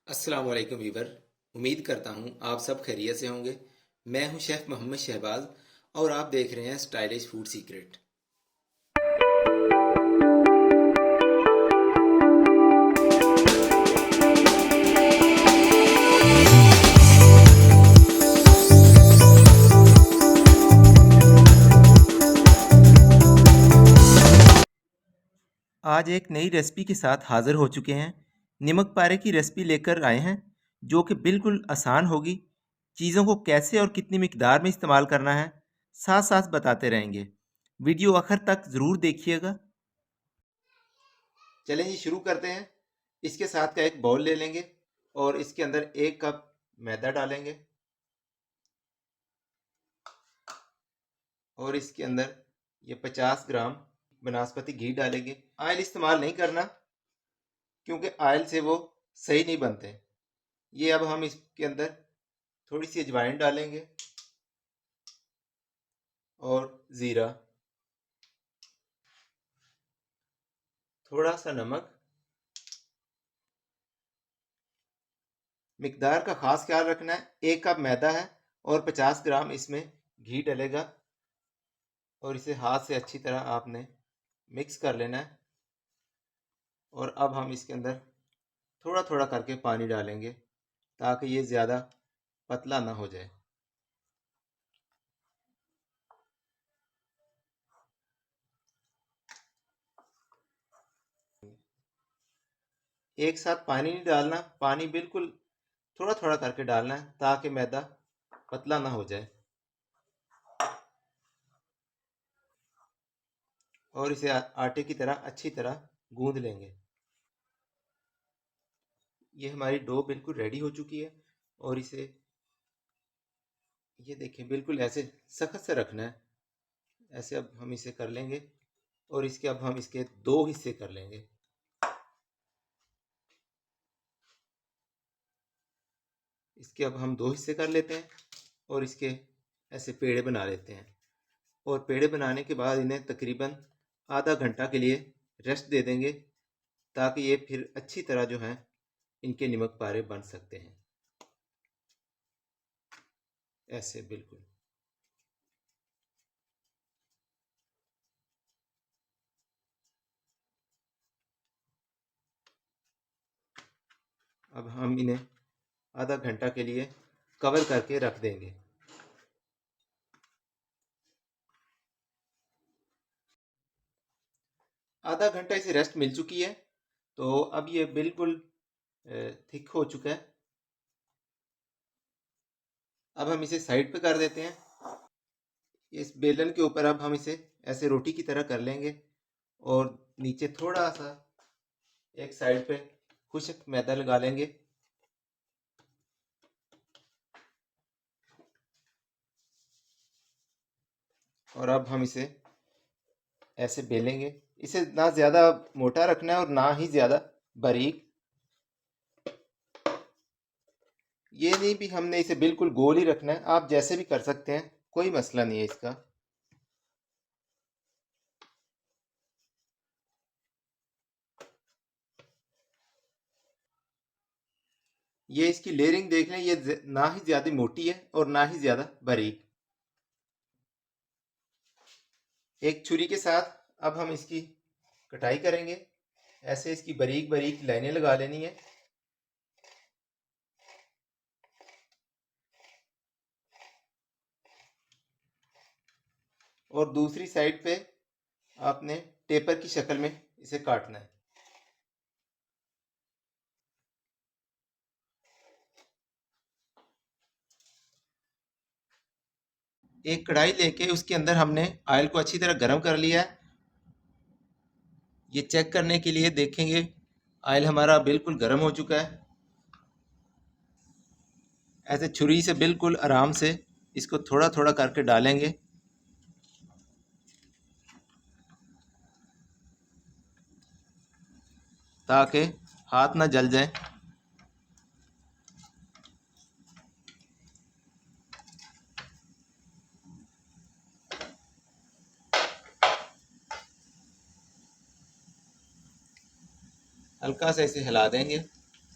अस्सलाम वालेकुम वीवर। उम्मीद करता हूँ आप सब खैरियत से होंगे। मैं हूँ शेफ़ मोहम्मद शहबाज और आप देख रहे हैं स्टाइलिश फूड सीक्रेट। आज एक नई रेसिपी के साथ हाज़िर हो चुके हैं। नमक पारे की रेसिपी लेकर आए हैं जो कि बिल्कुल आसान होगी। चीज़ों को कैसे और कितनी मिकदार में इस्तेमाल करना है साथ साथ बताते रहेंगे। वीडियो आखिर तक ज़रूर देखिएगा। चलें जी, शुरू करते हैं। इसके साथ का एक बाउल ले लेंगे और इसके अंदर 1 कप मैदा डालेंगे और इसके अंदर ये 50 ग्राम बनास्पति घी डालेंगे। ऑयल इस्तेमाल नहीं करना क्योंकि ऑयल से वो सही नहीं बनते। ये अब हम इसके अंदर थोड़ी सी अजवाइन डालेंगे और ज़ीरा, थोड़ा सा नमक। मिकदार का ख़ास ख्याल रखना है। 1 कप मैदा है और 50 ग्राम इसमें घी डलेगा और इसे हाथ से अच्छी तरह आपने मिक्स कर लेना है। और अब हम इसके अंदर थोड़ा थोड़ा करके पानी डालेंगे ताकि ये ज़्यादा पतला ना हो जाए। एक साथ पानी नहीं डालना, पानी बिल्कुल थोड़ा थोड़ा करके डालना है ताकि मैदा पतला ना हो जाए। और इसे आटे की तरह अच्छी तरह गूंद लेंगे। ये हमारी डो बिल्कुल रेडी हो चुकी है और इसे ये देखें बिल्कुल ऐसे सख्त से रखना है। ऐसे अब हम इसे कर लेंगे और इसके अब हम इसके 2 हिस्से कर लेंगे। इसके अब हम 2 हिस्से कर लेते हैं और इसके ऐसे पेड़े बना लेते हैं। और पेड़े बनाने के बाद इन्हें तकरीबन आधा घंटा के लिए रेस्ट दे देंगे ताकि ये फिर अच्छी तरह जो है इनके नमक पारे बन सकते हैं। ऐसे बिल्कुल। अब हम इन्हें आधा घंटा के लिए कवर करके रख देंगे। आधा घंटा इसे रेस्ट मिल चुकी है तो अब ये बिल्कुल थिक हो चुका है। अब हम इसे साइड पे कर देते हैं। इस बेलन के ऊपर अब हम इसे ऐसे रोटी की तरह कर लेंगे और नीचे थोड़ा सा एक साइड पे खुश्क मैदा लगा लेंगे। और अब हम इसे ऐसे बेलेंगे। इसे ना ज़्यादा मोटा रखना है और ना ही ज़्यादा बारीक। ये नहीं भी हमने इसे बिल्कुल गोल ही रखना है, आप जैसे भी कर सकते हैं, कोई मसला नहीं है इसका। ये इसकी लेयरिंग देख लें, ये ना ही ज़्यादा मोटी है और ना ही ज़्यादा बारीक। एक छुरी के साथ अब हम इसकी कटाई करेंगे। ऐसे इसकी बारीक बारीक लाइनें लगा लेनी है। और दूसरी साइड पे आपने टेपर की शक्ल में इसे काटना है। एक कढ़ाई लेके उसके अंदर हमने ऑयल को अच्छी तरह गर्म कर लिया है। ये चेक करने के लिए देखेंगे ऑयल हमारा बिल्कुल गर्म हो चुका है। ऐसे छुरी से बिल्कुल आराम से इसको थोड़ा थोड़ा करके डालेंगे ताकि हाथ ना जल जाए। हल्का से इसे हिला देंगे।